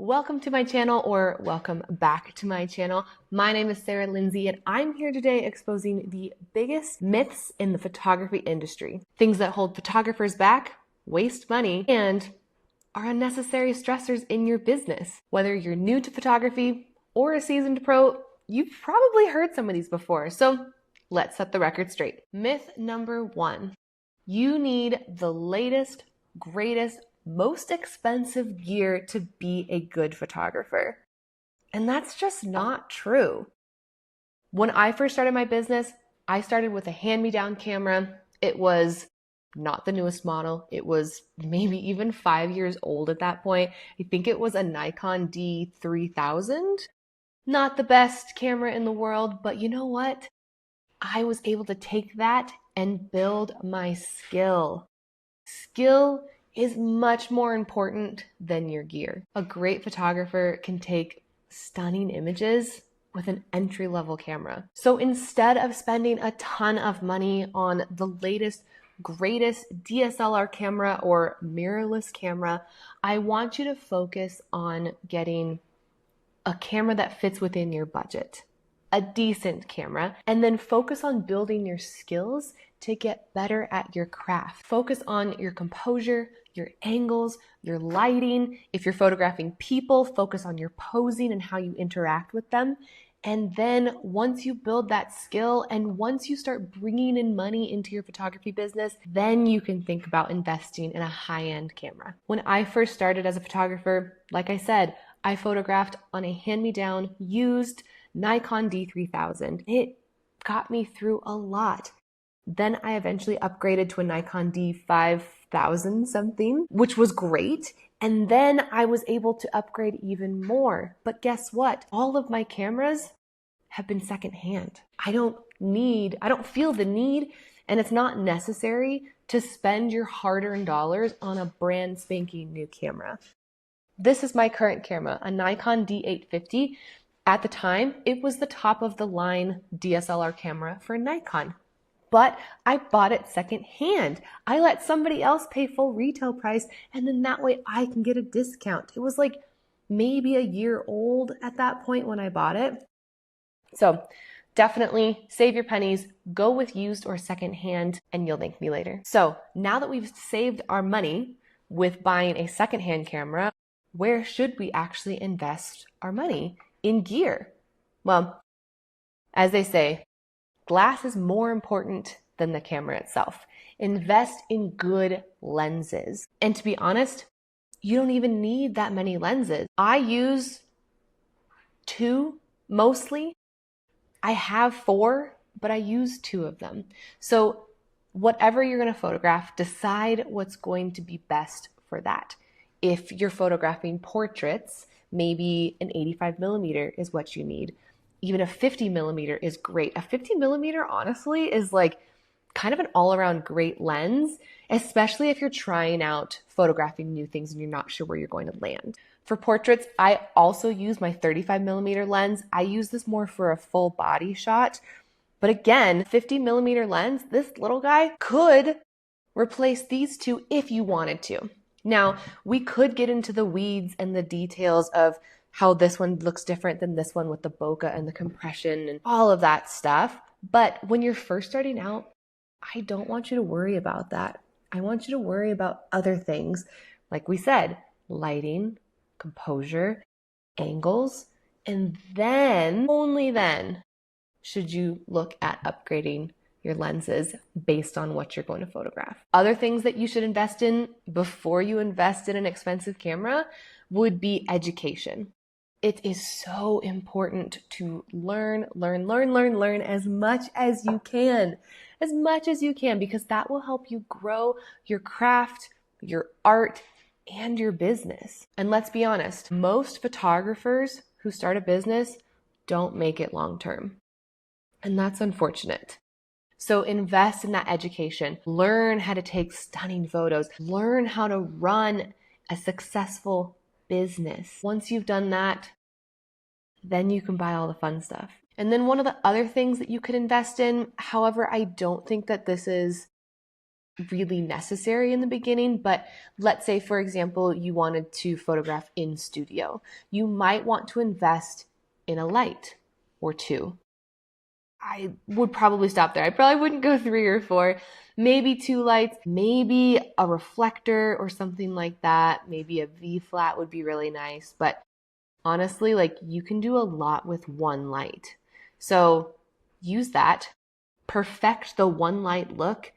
Welcome to my channel, or welcome back to my channel. My name is Sarah Lindsay, and I'm here today exposing the biggest myths in the photography industry. Things that hold photographers back, waste money, and are unnecessary stressors in your business. Whether you're new to photography or a seasoned pro, you've probably heard some of these before. So let's set the record straight. Myth number 1. You need the latest, greatest, most expensive gear to be a good photographer. And that's just not true. When I first started my business, I started with a hand-me-down camera. It was not the newest model. It was maybe even 5 years old at that point. I think it was a Nikon D3000. Not the best camera in the world, but you know what? I was able to take that and build my skill. Skill is much more important than your gear. A great photographer can take stunning images with an entry-level camera. So instead of spending a ton of money on the latest, greatest DSLR camera or mirrorless camera, I want you to focus on getting a camera that fits within your budget, a decent camera, and then focus on building your skills to get better at your craft. Focus on your composure, your angles, your lighting. If you're photographing people, focus on your posing and how you interact with them. And then once you build that skill and once you start bringing in money into your photography business, then you can think about investing in a high-end camera. When I first started as a photographer, like I said, I photographed on a hand-me-down used Nikon D3000. It got me through a lot. Then I eventually upgraded to a Nikon D5000 something, which was great. And then I was able to upgrade even more. But guess what? All of my cameras have been secondhand. I don't feel the need, and it's not necessary to spend your hard-earned dollars on a brand spanking new camera. This is my current camera, a Nikon D850. At the time, it was the top of the line DSLR camera for Nikon. But I bought it secondhand. I let somebody else pay full retail price, and then that way I can get a discount. It was like maybe a year old at that point when I bought it. So definitely save your pennies, go with used or secondhand, and you'll thank me later. So now that we've saved our money with buying a secondhand camera, where should we actually invest our money? In gear. Well, as they say, glass is more important than the camera itself. Invest in good lenses. And to be honest, you don't even need that many lenses. I use 2 mostly. I have 4, but I use 2 of them. So whatever you're going to photograph, decide what's going to be best for that. If you're photographing portraits, maybe an 85mm is what you need. Even a 50mm is great. A 50mm, honestly, is like kind of an all-around great lens, especially if you're trying out photographing new things and you're not sure where you're going to land. For portraits, I also use my 35mm lens. I use this more for a full body shot. But again, 50mm lens, this little guy could replace these 2 if you wanted to. Now, we could get into the weeds and the details of how this one looks different than this one with the bokeh and the compression and all of that stuff. But when you're first starting out, I don't want you to worry about that. I want you to worry about other things. Like we said, lighting, composure, angles, and then, only then, should you look at upgrading your lenses based on what you're going to photograph. Other things that you should invest in before you invest in an expensive camera would be education. It is so important to learn as much as you can. As much as you can, because that will help you grow your craft, your art, and your business. And let's be honest, most photographers who start a business don't make it long term. And that's unfortunate. So invest in that education. Learn how to take stunning photos. Learn how to run a successful business. Once you've done that, then you can buy all the fun stuff. And then one of the other things that you could invest in, however, I don't think that this is really necessary in the beginning, but let's say, for example, you wanted to photograph in studio. You might want to invest in a light or two. I would probably stop there. I probably wouldn't go 3 or 4, maybe 2 lights, maybe a reflector or something like that. Maybe a V flat would be really nice. But honestly, like, you can do a lot with 1 light. So use that, perfect the 1 light look,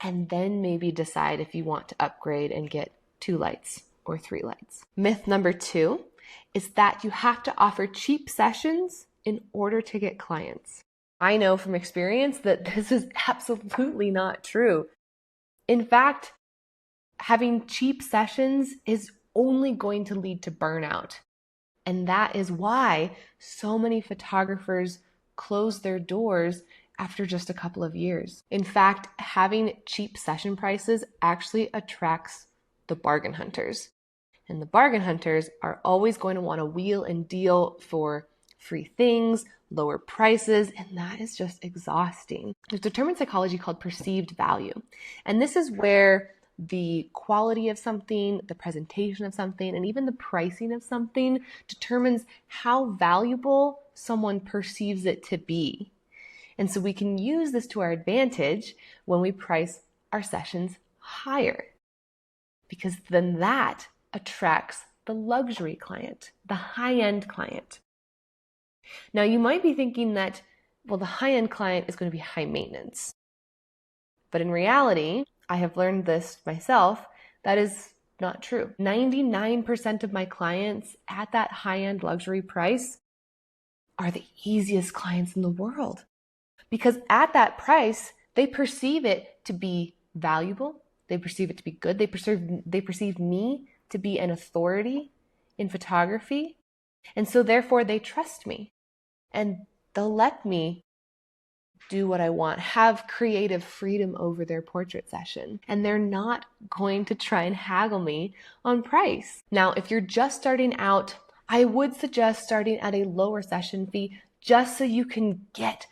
and then maybe decide if you want to upgrade and get 2 lights or 3 lights. Myth number 2 is that you have to offer cheap sessions in order to get clients. I know from experience that this is absolutely not true. In fact, having cheap sessions is only going to lead to burnout. And that is why so many photographers close their doors after just a couple of years. In fact, having cheap session prices actually attracts the bargain hunters. And the bargain hunters are always going to want to wheel and deal for free things, lower prices, and that is just exhausting. There's a term in psychology called perceived value. And this is where the quality of something, the presentation of something, and even the pricing of something determines how valuable someone perceives it to be. And so we can use this to our advantage when we price our sessions higher, because then that attracts the luxury client, the high-end client. Now, you might be thinking that, well, the high-end client is going to be high maintenance. But in reality, I have learned this myself, that is not true. 99% of my clients at that high-end luxury price are the easiest clients in the world. Because at that price, they perceive it to be valuable. They perceive it to be good. They perceive me to be an authority in photography. And so therefore they trust me. And they'll let me do what I want, have creative freedom over their portrait session. And they're not going to try and haggle me on price. Now, if you're just starting out, I would suggest starting at a lower session fee just so you can get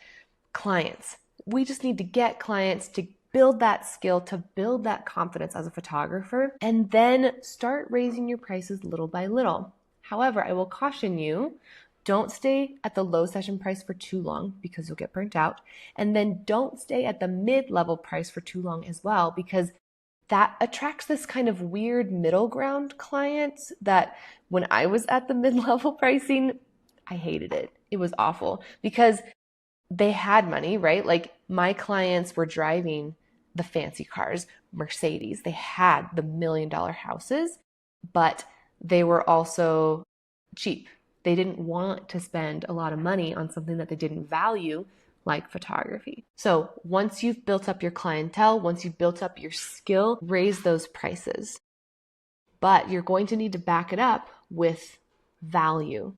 clients. We just need to get clients to build that skill, to build that confidence as a photographer, and then start raising your prices little by little. However, I will caution you, don't stay at the low session price for too long because you'll get burnt out. And then don't stay at the mid-level price for too long as well, because that attracts this kind of weird middle ground client that when I was at the mid-level pricing, I hated it. It was awful because they had money, right? Like, my clients were driving the fancy cars, Mercedes. They had the $1 million houses, but they were also cheap. They didn't want to spend a lot of money on something that they didn't value, like photography. So once you've built up your clientele, once you've built up your skill, raise those prices. But you're going to need to back it up with value,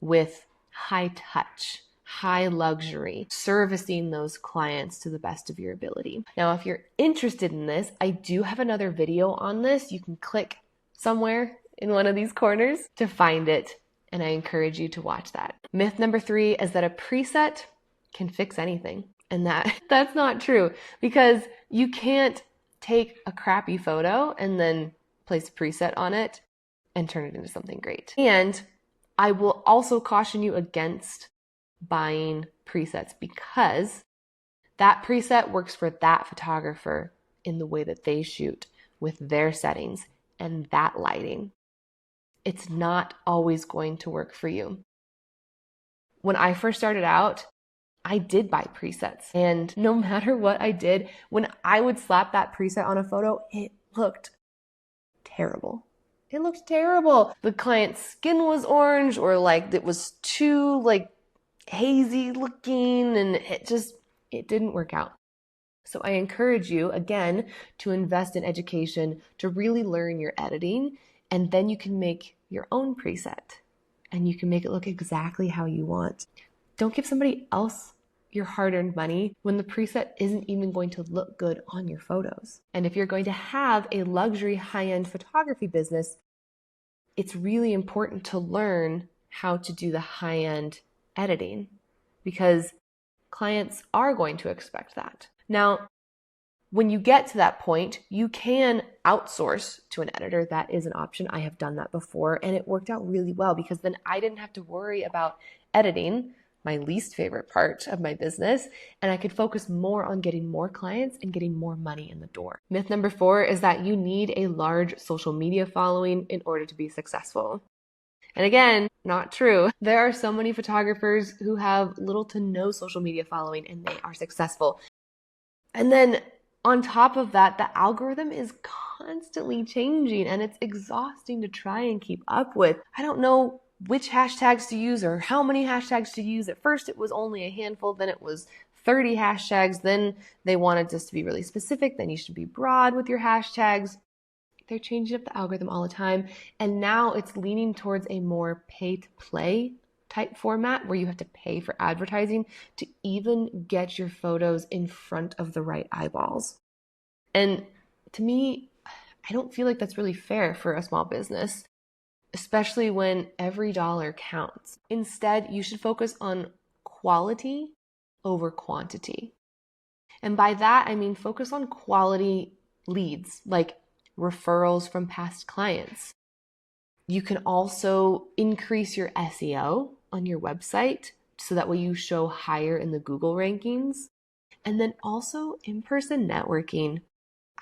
with high touch, high luxury, servicing those clients to the best of your ability. Now, if you're interested in this, I do have another video on this. You can click somewhere in one of these corners to find it, and I encourage you to watch that. Myth number 3 is that a preset can fix anything. And that's not true, because you can't take a crappy photo and then place a preset on it and turn it into something great. And I will also caution you against buying presets, because that preset works for that photographer in the way that they shoot with their settings and that lighting. It's not always going to work for you. When I first started out, I did buy presets, and no matter what I did, when I would slap that preset on a photo, it looked terrible. It looked terrible. The client's skin was orange, or like it was too hazy looking, and it didn't work out. So I encourage you, again, to invest in education, to really learn your editing, and then you can make your own preset and you can make it look exactly how you want. Don't give somebody else your hard-earned money when the preset isn't even going to look good on your photos. And if you're going to have a luxury high-end photography business, it's really important to learn how to do the high-end editing, because clients are going to expect that. Now, When you get to that point, you can outsource to an editor. That is an option. I have done that before, and it worked out really well because then I didn't have to worry about editing, my least favorite part of my business, and I could focus more on getting more clients and getting more money in the door. Myth number 4 is that you need a large social media following in order to be successful. And again, not true. There are so many photographers who have little to no social media following and they are successful. And then on top of that, the algorithm is constantly changing and it's exhausting to try and keep up with. I don't know which hashtags to use or how many hashtags to use. At first, it was only a handful, then it was 30 hashtags. Then they wanted us to be really specific. Then you should be broad with your hashtags. They're changing up the algorithm all the time. And now it's leaning towards a more pay to play type format where you have to pay for advertising to even get your photos in front of the right eyeballs. And to me, I don't feel like that's really fair for a small business, especially when every dollar counts. Instead, you should focus on quality over quantity. And by that, I mean focus on quality leads, like referrals from past clients. You can also increase your SEO on your website so that way you show higher in the Google rankings. And then also in-person networking.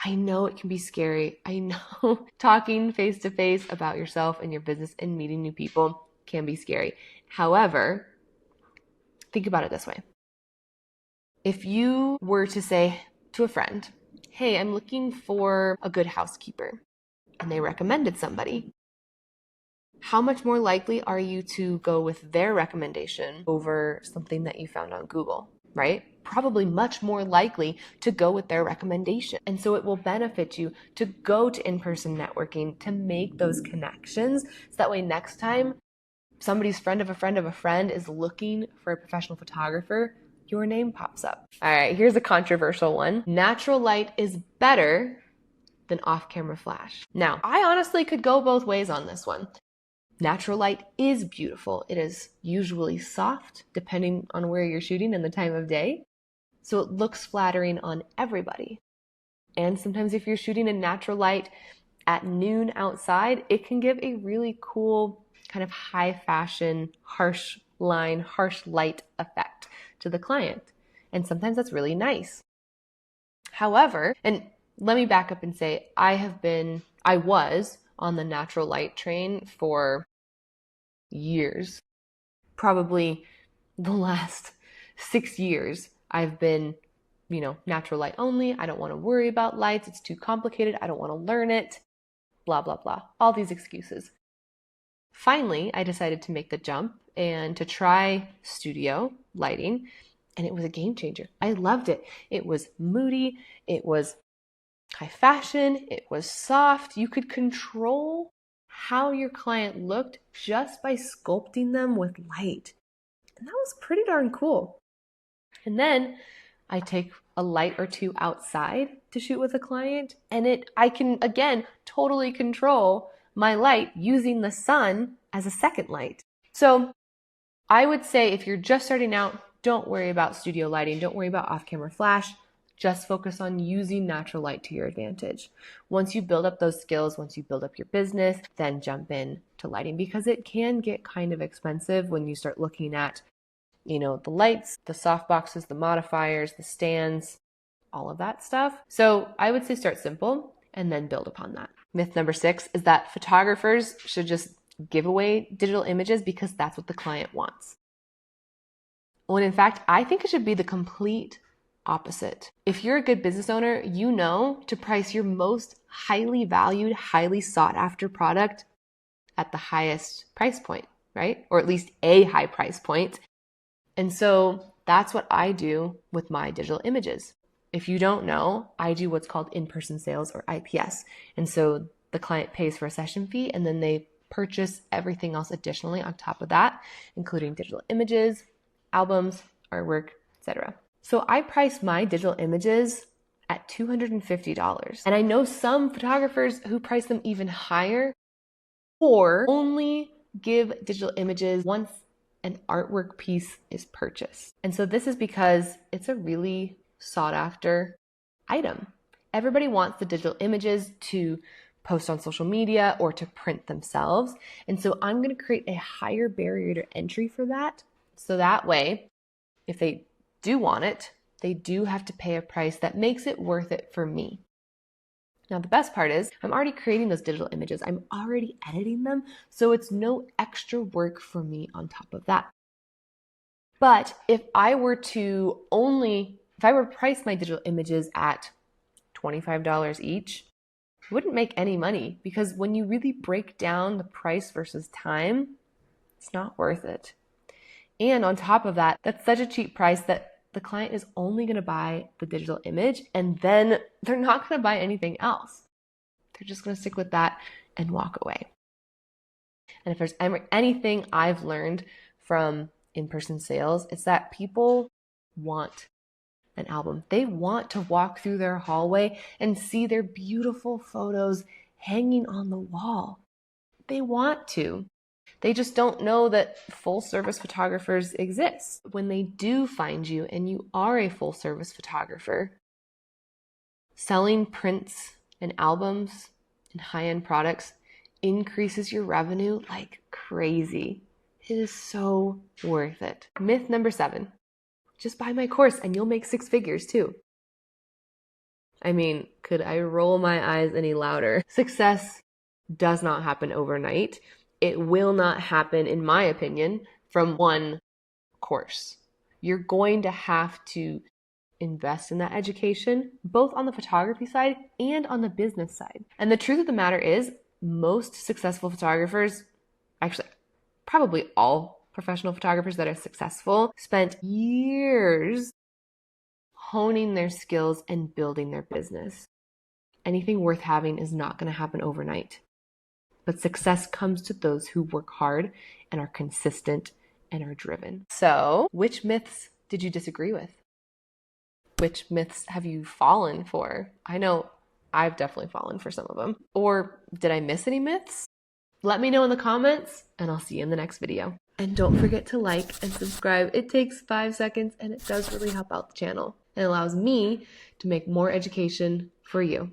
I know it can be scary. I know talking face to face about yourself and your business and meeting new people can be scary. However, think about it this way. If you were to say to a friend, hey, I'm looking for a good housekeeper, and they recommended somebody, how much more likely are you to go with their recommendation over something that you found on Google, right? Probably much more likely to go with their recommendation. And so it will benefit you to go to in-person networking, to make those connections. So that way next time somebody's friend of a friend of a friend is looking for a professional photographer, your name pops up. All right, here's a controversial one. Natural light is better than off-camera flash. Now, I honestly could go both ways on this one. Natural light is beautiful. It is usually soft, depending on where you're shooting and the time of day. So it looks flattering on everybody. And sometimes if you're shooting in natural light at noon outside, it can give a really cool kind of high fashion, harsh line, harsh light effect to the client. And sometimes that's really nice. However, and let me back up and say, I was on the natural light train for years. Probably the last 6 years, I've been, natural light only. I don't want to worry about lights. It's too complicated. I don't want to learn it. Blah, blah, blah. All these excuses. Finally, I decided to make the jump and to try studio lighting, and it was a game changer. I loved it. It was moody. It was high fashion. It was soft. You could control how your client looked just by sculpting them with light. And that was pretty darn cool. And then I take a light or two outside to shoot with a client, and I can, again, totally control my light using the sun as a second light. So I would say if you're just starting out, don't worry about studio lighting. Don't worry about off-camera flash. Just focus on using natural light to your advantage. Once you build up those skills, once you build up your business, then jump in to lighting, because it can get kind of expensive when you start looking at, the lights, the soft boxes, the modifiers, the stands, all of that stuff. So I would say start simple and then build upon that. Myth number 6 is that photographers should just give away digital images because that's what the client wants. When in fact, I think it should be the complete opposite. If you're a good business owner, you know to price your most highly valued, highly sought after product at the highest price point, right? Or at least a high price point. And so that's what I do with my digital images. If you don't know, I do what's called in-person sales, or IPS. And so the client pays for a session fee and then they purchase everything else additionally on top of that, including digital images, albums, artwork, etc. So I price my digital images at $250. And I know some photographers who price them even higher or only give digital images once an artwork piece is purchased. And so this is because it's a really sought after item. Everybody wants the digital images to post on social media or to print themselves. And so I'm going to create a higher barrier to entry for that. So that way, if they do want it, they do have to pay a price that makes it worth it for me. Now, the best part is I'm already creating those digital images. I'm already editing them. So it's no extra work for me on top of that. But if I were to price my digital images at $25 each, I wouldn't make any money, because when you really break down the price versus time, it's not worth it. And on top of that, that's such a cheap price that the client is only going to buy the digital image, and then they're not going to buy anything else. They're just going to stick with that and walk away. And if there's anything I've learned from in-person sales, it's that people want an album. They want to walk through their hallway and see their beautiful photos hanging on the wall. They want to. They just don't know that full-service photographers exist. When they do find you and you are a full-service photographer, selling prints and albums and high-end products increases your revenue like crazy. It is so worth it. Myth number 7. Just buy my course and you'll make 6 figures too. I mean, could I roll my eyes any louder? Success does not happen overnight. It will not happen, in my opinion, from one course. You're going to have to invest in that education, both on the photography side and on the business side. And the truth of the matter is, most successful photographers, actually, probably all professional photographers that are successful, spent years honing their skills and building their business. Anything worth having is not going to happen overnight. But success comes to those who work hard and are consistent and are driven. So, which myths did you disagree with? Which myths have you fallen for? I know I've definitely fallen for some of them. Or did I miss any myths? Let me know in the comments, and I'll see you in the next video. And don't forget to like and subscribe. It takes 5 seconds, and it does really help out the channel. It allows me to make more education for you.